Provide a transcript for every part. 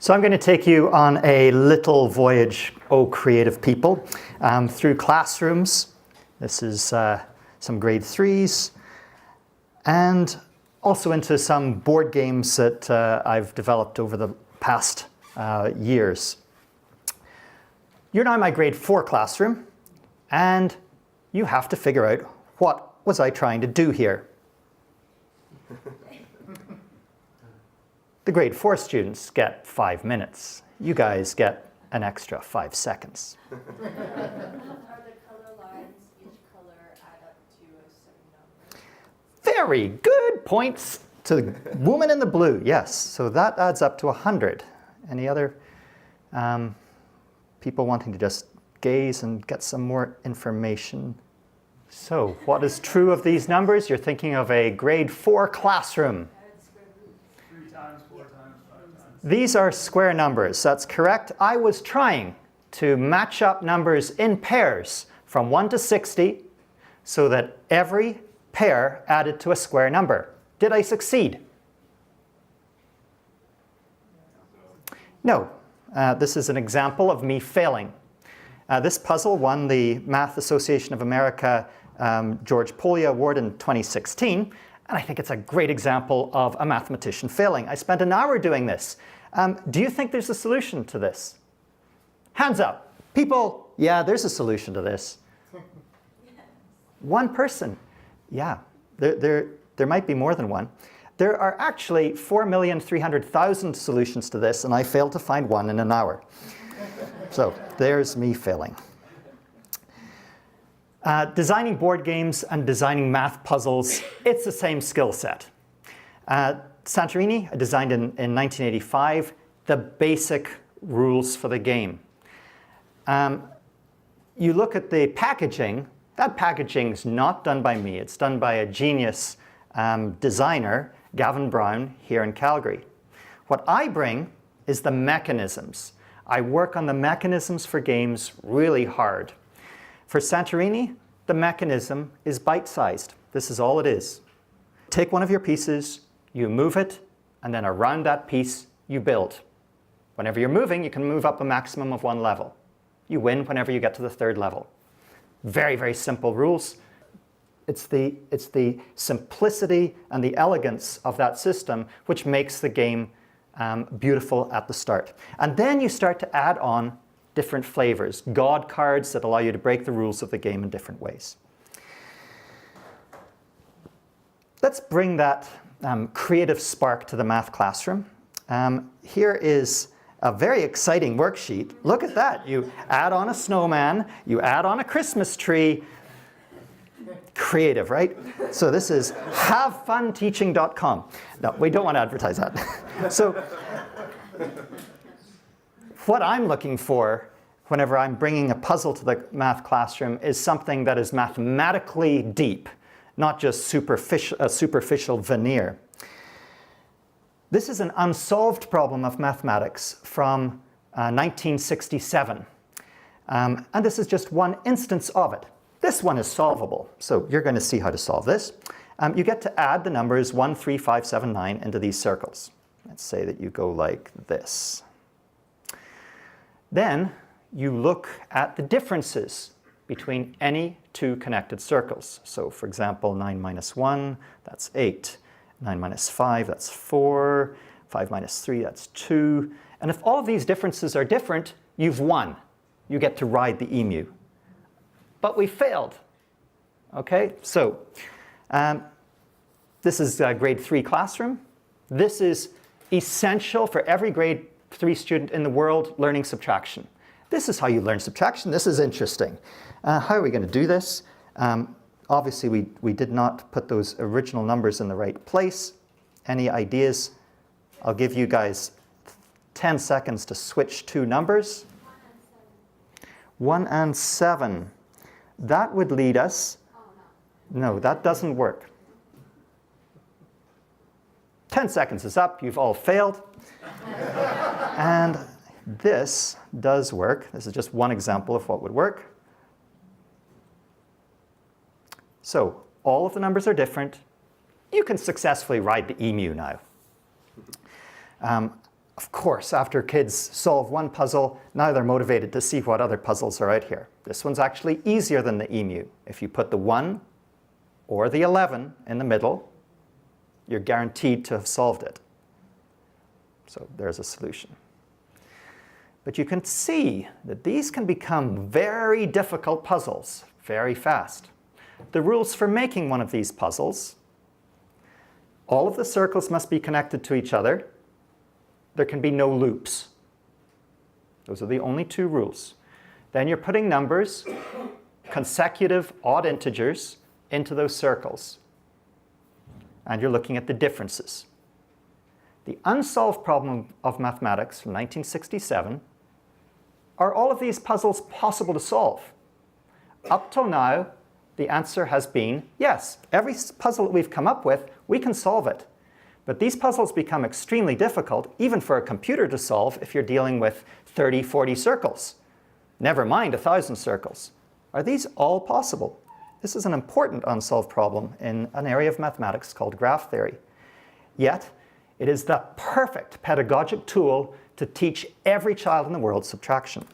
So I'm going to take you on a little voyage, oh creative people, through classrooms. This is some grade 3s, and also into some board games that I've developed over the past years. You're now in my grade 4 classroom, and you have to figure out what was I trying to do here. The grade 4 students get 5 minutes. You guys get an extra 5 seconds. Are the color lines, each color add up to a certain number? Very good points to the woman in the blue. Yes, so that adds up to 100. Any other people wanting to just gaze and get some more information? So what is true of these numbers? You're thinking of a grade 4 classroom. 3 times, 4 times, 5 times. These are square numbers. That's correct. I was trying to match up numbers in pairs from 1 to 60 so that every pair added to a square number. Did I succeed? No. This is an example of me failing. This puzzle won the Math Association of America George Polya Award in 2016, and I think it's a great example of a mathematician failing. I spent an hour doing this. Do you think there's a solution to this? Hands up. People, yeah, there's a solution to this. One person. Yeah, there might be more than one. There are actually 4,300,000 solutions to this, and I failed to find one in an hour. So there's me failing. Designing board games and designing math puzzles, it's the same skill set. Santorini, I designed in 1985, the basic rules for the game. You look at the packaging, that packaging is not done by me. It's done by a genius designer, Gavin Brown, here in Calgary. What I bring is the mechanisms. I work on the mechanisms for games really hard. For Santorini, the mechanism is bite-sized. This is all it is. Take one of your pieces, you move it, and then around that piece, you build. Whenever you're moving, you can move up a maximum of 1 level. You win whenever you get to the 3rd level. Very, very simple rules. It's the simplicity and the elegance of that system which makes the game beautiful at the start. And then you start to add on different flavors, God cards that allow you to break the rules of the game in different ways. Let's bring that creative spark to the math classroom. Here is a very exciting worksheet. Look at that. You add on a snowman, you add on a Christmas tree. Creative, right? So this is havefunteaching.com. No, we don't want to advertise that. So what I'm looking for whenever I'm bringing a puzzle to the math classroom is something that is mathematically deep, not just a superficial veneer. This is an unsolved problem of mathematics from 1967. And this is just one instance of it. This one is solvable, so you're going to see how to solve this. You get to add the numbers 1, 3, 5, 7, 9 into these circles. Let's say that you go like this. Then you look at the differences between any 2 connected circles. So for example, 9 minus 1, that's 8. 9 minus 5, that's 4. 5 minus 3, that's 2. And if all of these differences are different, you've won. You get to ride the emu. But we failed. Okay, so this is a grade 3 classroom. This is essential for every grade 3 student in the world learning subtraction. This is how you learn subtraction. This is interesting. How are we going to do this? Obviously, we did not put those original numbers in the right place. Any ideas? I'll give you guys 10 seconds to switch 2 numbers. 1 and 7. That would lead us. No, that doesn't work. 10 seconds is up. You've all failed. And this does work. This is just one example of what would work. So all of the numbers are different. You can successfully ride the emu now. Of course, after kids solve one puzzle, now they're motivated to see what other puzzles are out here. This one's actually easier than the emu. If you put the 1 or the 11 in the middle, you're guaranteed to have solved it. So there's a solution. But you can see that these can become very difficult puzzles very fast. The rules for making one of these puzzles: all of the circles must be connected to each other. There can be no loops. Those are the only 2 rules. Then you're putting numbers, consecutive odd integers, into those circles. And you're looking at the differences. The unsolved problem of mathematics from 1967: are all of these puzzles possible to solve? Up till now, the answer has been yes. Every puzzle that we've come up with, we can solve it. But these puzzles become extremely difficult, even for a computer to solve, if you're dealing with 30, 40 circles. Never mind 1,000 circles. Are these all possible? This is an important unsolved problem in an area of mathematics called graph theory. Yet, it is the perfect pedagogic tool to teach every child in the world subtraction.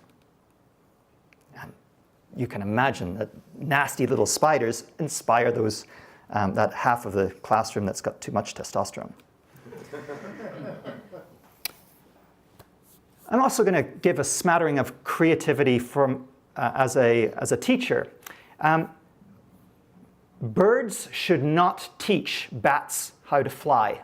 And you can imagine that nasty little spiders inspire those, that half of the classroom that's got too much testosterone. I'm also going to give a smattering of creativity from, as a teacher. Birds should not teach bats how to fly.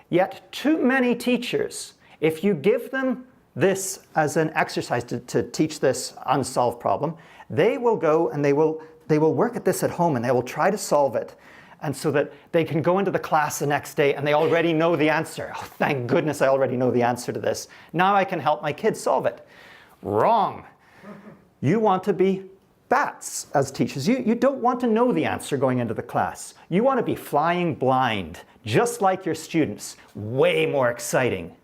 Yet too many teachers, if you give them this as an exercise to teach this unsolved problem, they will go and they will work at this at home and they will try to solve it. And so that they can go into the class the next day and they already know the answer. Oh, thank goodness I already know the answer to this. Now I can help my kids solve it. Wrong. You want to be bats as teachers. You don't want to know the answer going into the class. You want to be flying blind, just like your students. Way more exciting.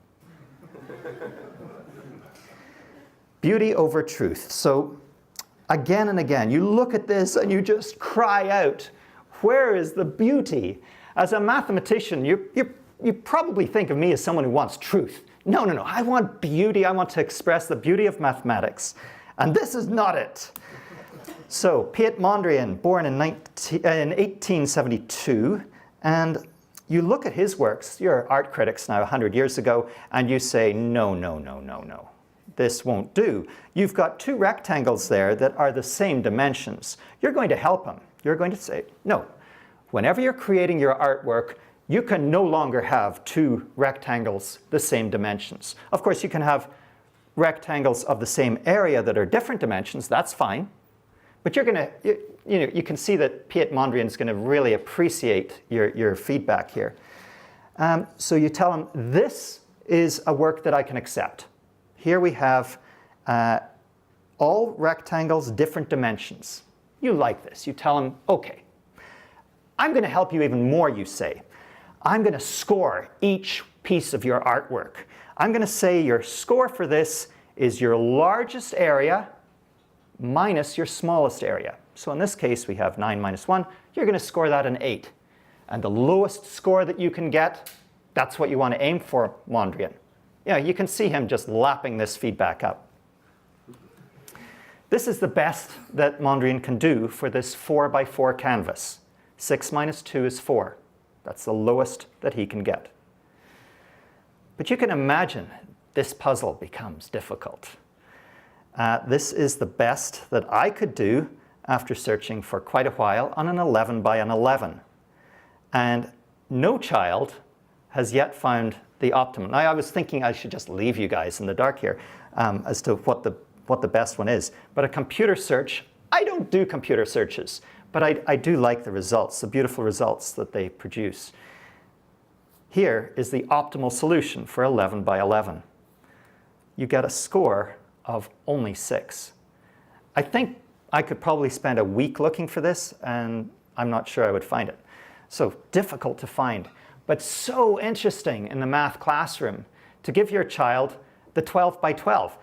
Beauty over truth. So again and again, you look at this and you just cry out, where is the beauty? As a mathematician, you probably think of me as someone who wants truth. No. I want beauty. I want to express the beauty of mathematics. And this is not it. So, Piet Mondrian, born in 1872, and you look at his works, you're art critics now 100 years ago, and you say, no. This won't do. You've got 2 rectangles there that are the same dimensions. You're going to help him. You're going to say, no. Whenever you're creating your artwork, you can no longer have 2 rectangles the same dimensions. Of course, you can have rectangles of the same area that are different dimensions. That's fine. But you're going to, you can see that Piet Mondrian is going to really appreciate your feedback here. So you tell him, this is a work that I can accept. Here we have all rectangles, different dimensions. You like this. You tell him, okay, I'm going to help you even more, you say. I'm going to score each piece of your artwork. I'm going to say your score for this is your largest area minus your smallest area. So in this case, we have 9 minus 1. You're going to score that an 8. And the lowest score that you can get, that's what you want to aim for, Mondrian. You can see him just lapping this feedback up. This is the best that Mondrian can do for this 4x4 canvas. 6 minus 2 is 4. That's the lowest that he can get. But you can imagine this puzzle becomes difficult. This is the best that I could do after searching for quite a while on an 11 by an 11. And no child has yet found the optimum. Now, I was thinking I should just leave you guys in the dark here as to what the best one is. But a computer search, I don't do computer searches, but I do like the results, the beautiful results that they produce. Here is the optimal solution for 11 by 11. You get a score of only 6. I think I could probably spend a week looking for this, and I'm not sure I would find it. So difficult to find, but so interesting in the math classroom to give your child the 12 by 12.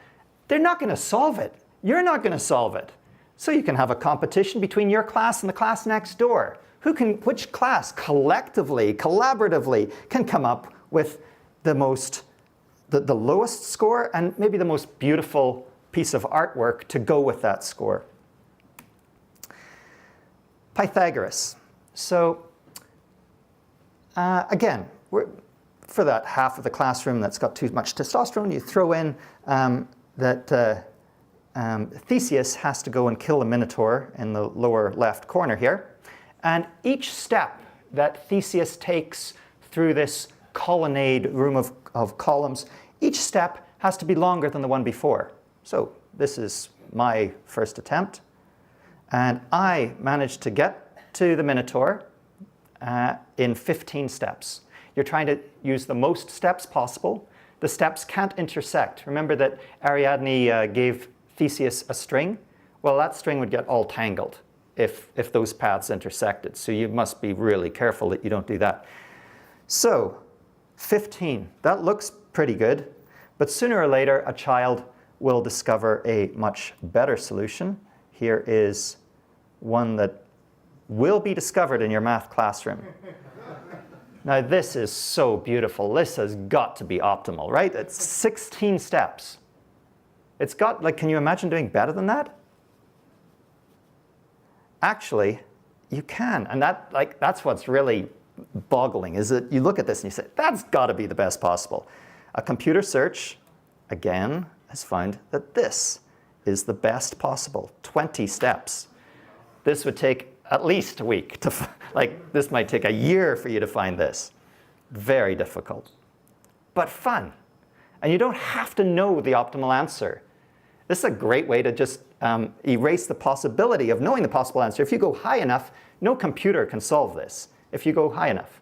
They're not going to solve it. You're not going to solve it. So you can have a competition between your class and the class next door. Which class collectively, collaboratively, can come up with the most the lowest score and maybe the most beautiful piece of artwork to go with that score. Pythagoras. So again, for that half of the classroom that's got too much testosterone, you throw in that Theseus has to go and kill the Minotaur in the lower left corner here. And each step that Theseus takes through this colonnade room of columns, each step has to be longer than the one before. So this is my first attempt. And I managed to get to the Minotaur in 15 steps. You're trying to use the most steps possible. The steps can't intersect. Remember that Ariadne gave Theseus a string? Well, that string would get all tangled if those paths intersected. So you must be really careful that you don't do that. So 15, that looks pretty good. But sooner or later, a child will discover a much better solution. Here is one that will be discovered in your math classroom. Now, this is so beautiful. This has got to be optimal, right? It's 16 steps. It's got, like, can you imagine doing better than that? Actually, you can. And that's what's really boggling, is that you look at this and you say, that's got to be the best possible. A computer search, again, has found that this is the best possible. 20 steps. This would take at least a week to, this might take a year for you to find this. Very difficult, but fun. And you don't have to know the optimal answer. This is a great way to just erase the possibility of knowing the possible answer. If you go high enough, no computer can solve this if you go high enough.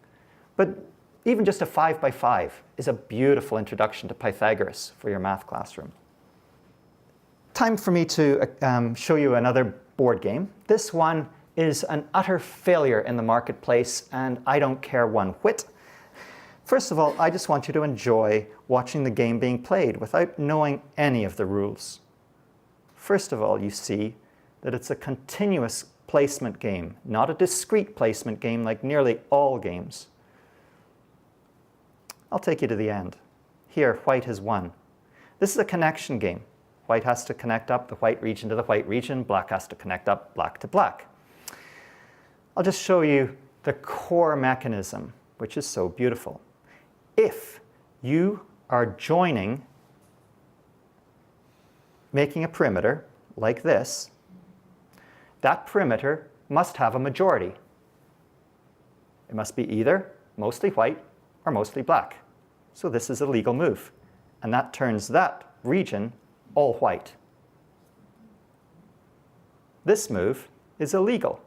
But even just a 5 by 5 is a beautiful introduction to Pythagoras for your math classroom. Time for me to show you another board game. This one is an utter failure in the marketplace, and I don't care one whit. First of all, I just want you to enjoy watching the game being played without knowing any of the rules. First of all, you see that it's a continuous placement game, not a discrete placement game like nearly all games. I'll take you to the end. Here, white has won. This is a connection game. White has to connect up the white region to the white region. Black has to connect up black to black. I'll just show you the core mechanism, which is so beautiful. If you are joining, making a perimeter like this, that perimeter must have a majority. It must be either mostly white or mostly black. So this is a legal move. And that turns that region all white. This move is illegal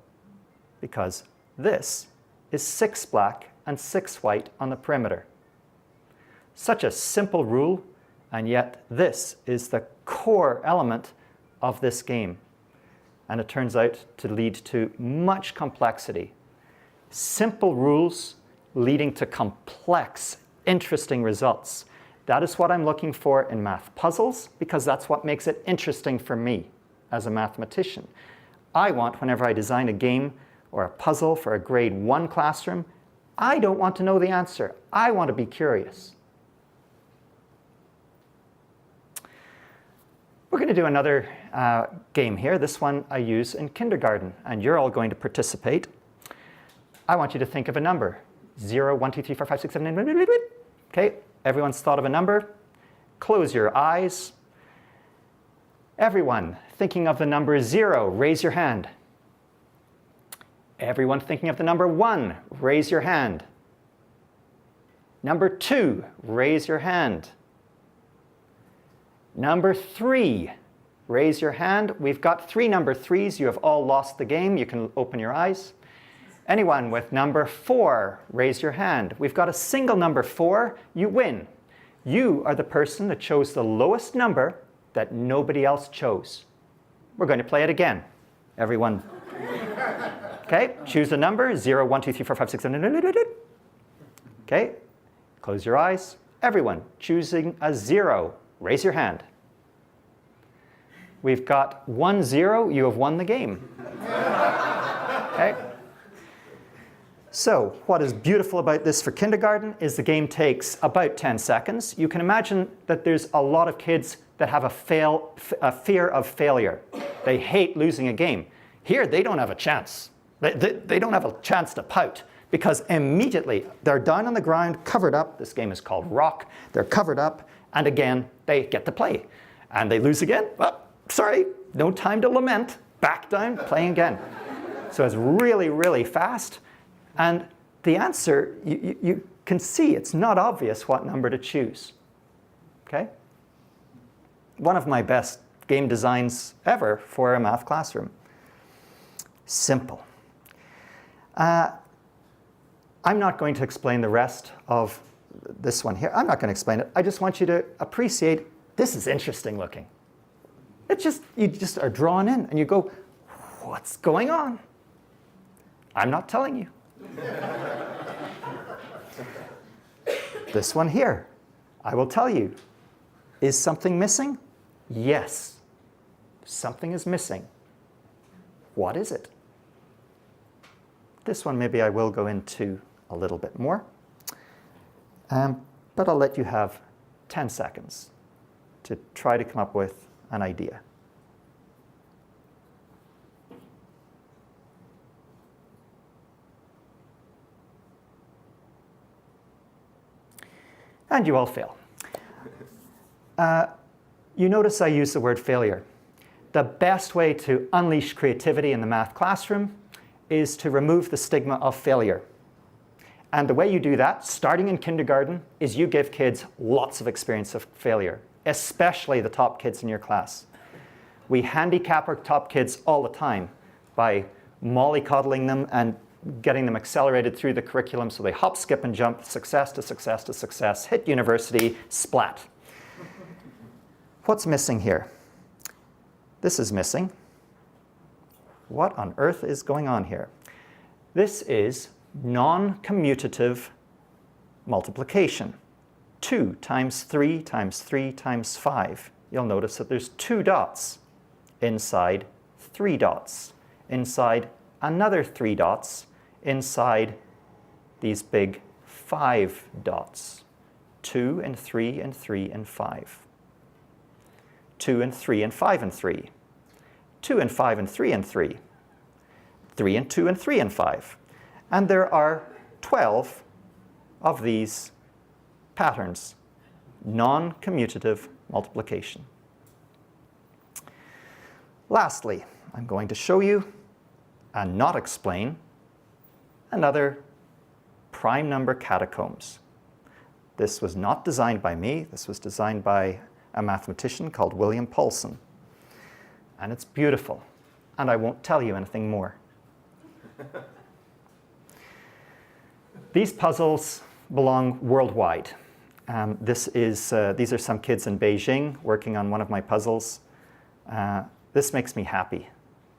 because this is 6 black and 6 white on the perimeter. Such a simple rule, and yet this is the core element of this game. And it turns out to lead to much complexity. Simple rules leading to complex, interesting results. That is what I'm looking for in math puzzles, because that's what makes it interesting for me as a mathematician. I want, whenever I design a game or a puzzle for a grade 1 classroom, I don't want to know the answer. I want to be curious. We're going to do another game here. This one I use in kindergarten, and you're all going to participate. I want you to think of a number. 0, 1, 2, 3, 4, 5, 6, 7, 8, okay, everyone's thought of a number. Close your eyes. Everyone thinking of the number 0, raise your hand. Everyone thinking of the number 1, raise your hand. Number 2, raise your hand. Number 3, raise your hand. We've got 3 number 3s. You have all lost the game. You can open your eyes. Anyone with number 4, raise your hand. We've got a single number 4. You win. You are the person that chose the lowest number that nobody else chose. We're going to play it again. Everyone. Okay, choose a number. 0, 1, 2, 3, 4, 5, 6, 7, 8. Okay, close your eyes. Everyone choosing a 0. Raise your hand. We've got 1-0. You have won the game. Okay. So what is beautiful about this for kindergarten is the game takes about 10 seconds. You can imagine that there's a lot of kids that have a fear of failure. They hate losing a game. Here, they don't have a chance. They don't have a chance to pout because immediately they're down on the ground, covered up. This game is called Rock. They're covered up, and again, they get to play. And they lose again. Well, sorry, no time to lament. Back down, playing again. So it's really, really fast. And the answer, you can see it's not obvious what number to choose. Okay? One of my best game designs ever for a math classroom. Simple. I'm not going to explain the rest of this one here. I'm not going to explain it. I just want you to appreciate this is interesting looking. It's just, you just are drawn in and you go, what's going on? I'm not telling you. This one here, I will tell you. Is something missing? Yes. Something is missing. What is it? This one maybe I will go into a little bit more. But I'll let you have 10 seconds to try to come up with an idea. And you all fail. You notice I use the word failure. The best way to unleash creativity in the math classroom is to remove the stigma of failure. And the way you do that, starting in kindergarten, is you give kids lots of experience of failure, especially the top kids in your class. We handicap our top kids all the time by mollycoddling them and getting them accelerated through the curriculum so they hop, skip, and jump, success to success to success, hit university, splat. What's missing here? This is missing. What on earth is going on here? This is non-commutative multiplication. 2 times 3 times 3 times 5. You'll notice that there's 2 dots inside 3 dots, inside another 3 dots, inside these big 5 dots. 2 and 3 and 3 and 5. 2 and 3 and 5 and 3. 2 and 5 and 3 and 3. 3 and 2 and 3 and 5. And there are 12 of these patterns. Non-commutative multiplication. Lastly, I'm going to show you and not explain another prime number catacombs. This was not designed by me. This was designed by a mathematician called William Paulson. And it's beautiful. And I won't tell you anything more. These puzzles belong worldwide. These are some kids in Beijing working on one of my puzzles. This makes me happy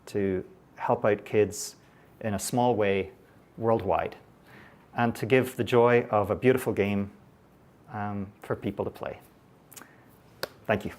to help out kids in a small way worldwide and to give the joy of a beautiful game for people to play. Thank you.